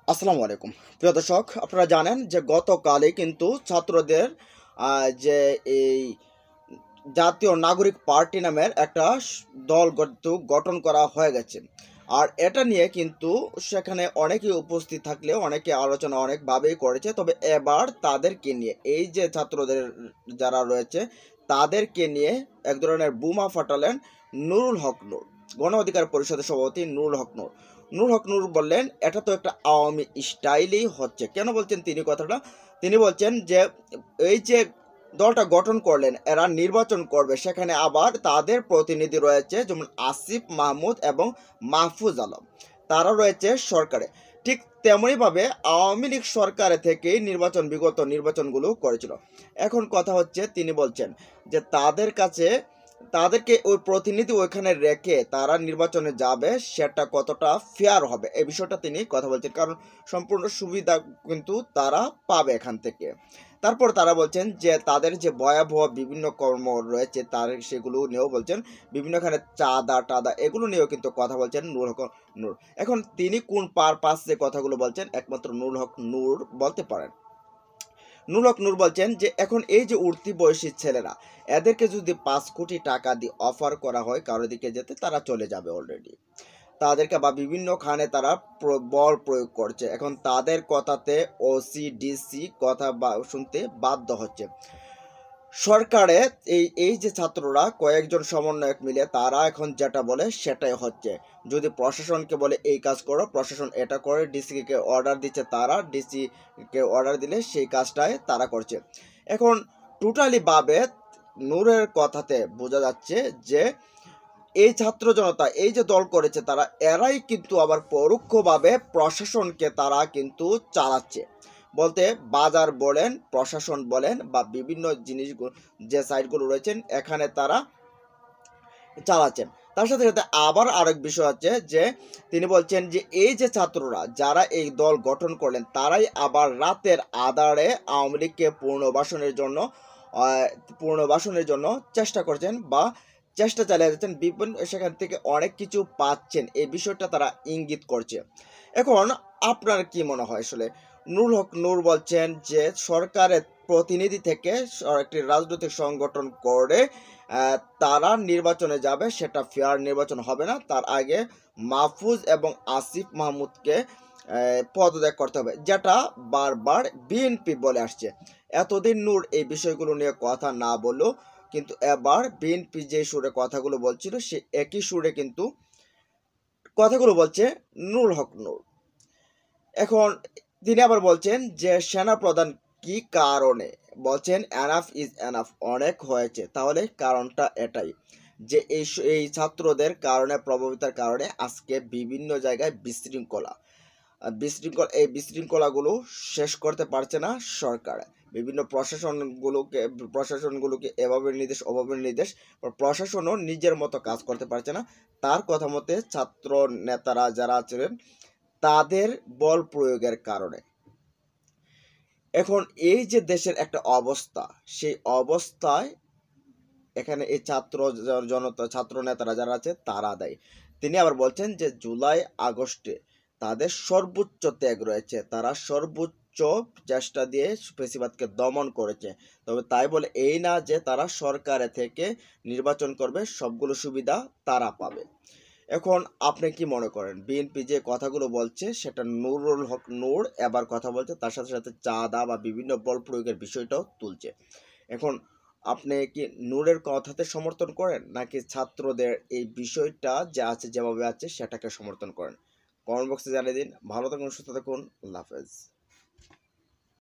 আসসালামু আলাইকুম প্রিয় দর্শক, আপনারা জানেন যে গতকালই কিন্তু ছাত্রদের যে এই জাতীয় নাগরিক পার্টি নামের একটা দল গঠন করা হয়ে গেছে। আর এটা নিয়ে কিন্তু সেখানে অনেকেই উপস্থিত থাকলেও অনেকে আলোচনা অনেকভাবেই করেছে। তবে এবার তাদেরকে নিয়ে এই যে ছাত্রদের যারা রয়েছে তাদেরকে নিয়ে এক ধরনের বোমা ফাটালেন নুরুল হক নূর, গণ অধিকার পরিষদের সভাপতি নুরুল হক নূর। নুরুল হক নূর বললেন, এটা তো একটা আওয়ামী স্টাইলেই হচ্ছে। কেন বলছেন তিনি কথাটা? তিনি বলছেন যে এই যে দলটা গঠন করলেন, এরা নির্বাচন করবে, সেখানে আবার তাদের প্রতিনিধি রয়েছে যেমন আসিফ মাহমুদ এবং মাহফুজ আলম, তারা রয়েছে সরকারে। ঠিক তেমনইভাবে আওয়ামী লীগ সরকারে থেকেই বিগত নির্বাচনগুলো করেছিল। এখন কথা হচ্ছে, তিনি বলছেন যে তাদেরকে ওই প্রতিনিধি ওইখানে রেখে তারা নির্বাচনে যাবে, সেটা কতটা ফেয়ার হবে এই বিষয়টা তিনি কথা বলছেন, কারণ সম্পূর্ণ সুবিধা কিন্তু তারা পাবে এখান থেকে। তারপর তারা বলছেন যে তাদের যে ভয়াবহ বিভিন্ন কর্ম রয়েছে তার সেগুলো নিয়েও বলছেন, বিভিন্নখানে চাঁদা টাদা এগুলো নিয়েও কিন্তু কথা বলছেন নুরুল হক নূর। এখন তিনি কোন পারপাসে কথাগুলো বলছেন একমাত্র নুরুল হক নূর বলতে পারেন। নুরুল হক নূর বলছেন যে এখন এই যে উঠতি বয়সী ছেলেরা, এদেরকে যদি 5 কোটি টাকা দিয়ে অফার করা হয় কারো দিকে যেতে, তারা চলে যাবে অলরেডি। তাদেরকে বা বিভিন্নখানে তারা বল প্রয়োগ করছে। এখন তাদের কথাতে ওসি ডিসি কথা শুনতে বাধ্য হচ্ছে। সরকারে এই যে ছাত্ররা কয়েকজন সমন্বয়ক মিলে তারা এখন যেটা বলে সেটাই হচ্ছে। যদি প্রশাসনকে বলে এই কাজ করো, প্রশাসন এটা করে, ডিসিকে অর্ডার দিচ্ছে, তারা ডিসিকে অর্ডার দিলে সেই কাজটাই তারা করছে। এখন টোটালি ভাবে নূরের কথাতে বোঝা যাচ্ছে যে এই ছাত্র জনতা এই যে দল করেছে তারা, এরাই কিন্তু আবার পরোক্ষভাবে প্রশাসনকে তারা কিন্তু চালাচ্ছে। বলতে বাজার বলেন, প্রশাসন বলেন বা বিভিন্ন জিনিসগুলো যে সাইটগুলো রয়েছেন এখানে তারা চালাচ্ছেন। তার সাথে সাথে আবার আরেক বিষয় আছে যে তিনি বলছেন যে এই যে ছাত্ররা যারা এই দল গঠন করলেন তারাই আবার রাতের আঁধারে আওয়ামী লীগকে পুনর্বাসনের জন্য চেষ্টা করছেন বা চেষ্টা চালিয়ে যাচ্ছেন, বিভিন্ন সেখান থেকে অনেক কিছু পাচ্ছেন, এই বিষয়টা তারা ইঙ্গিত করছে। এখন আপনার কি মনে হয় আসলে? নুরুল হক নূর বলছেন যে সরকারের প্রতিনিধি থেকে একটি রাজনৈতিক সংগঠন করে তারা নির্বাচনে যাবে, সেটা ফেয়ার নির্বাচন হবে না, তার আগে মাহফুজ এবং আসিফ মাহমুদকে পদত্যাগ করতে হবে, যেটা বারবার বিএনপি বলে আসছে। এতদিন নূর এই বিষয়গুলো নিয়ে কথা না বললেও কিন্তু এবার বিএনপি যে সুরে কথাগুলো বলছিল সে একই সুরে কিন্তু কথাগুলো বলছে নুরুল হক নূর। এখন তিনি আবার বলছেন যে সেনা প্রধান কি কারণে বলছেন এনাফ ইজ এনাফ, অনেক হয়েছে। তাহলে কারণটা এটাই যে এই ছাত্রদের কারণে, প্রভাবিতার কারণে আজকে বিভিন্ন জায়গায় এই বিশৃঙ্খলাগুলো শেষ করতে পারছে না সরকার। বিভিন্ন প্রশাসনগুলোকে এভাবে নির্দেশ ওভাবে নির্দেশ, প্রশাসনও নিজের মতো কাজ করতে পারছে না। তার কথা মতে ছাত্র নেতারা যারা আছেন তাদের বল প্রয়োগের কারণে। এখন এই যে দেশের একটা অবস্থা, সেই অবস্থায় এখানে এই ছাত্র নেতারা যারা আছে তারা দেয়। তিনি আবার বলছেন যে জুলাই আগস্টে তাদের সর্বোচ্চ ত্যাগ রয়েছে, তারা সর্বোচ্চ চেষ্টা দিয়ে ফ্যাসিবাদকে দমন করেছে। তবে তাই বলে এই না যে তারা সরকারে থেকে নির্বাচন করবে, সবগুলো সুবিধা তারা পাবে। এখন আপনি কি মনে করেন বিএনপি যে কথাগুলো বলছে সেটা নুরুল হক নূর এবার কথা বলছে, তার সাথে সাথে চাঁদা বা বিভিন্ন বল প্রয়োগের বিষয়টাও তুলছে। এখন আপনি কি নূরের কথাতে সমর্থন করেন নাকি ছাত্রদের এই বিষয়টা যে আছে যেভাবে আছে সেটাকে সমর্থন করেন? কমেন্ট বক্সে জানিয়ে দিন। ভালো থাকুন, সুস্থ থাকুন, আল্লাহ হাফেজ।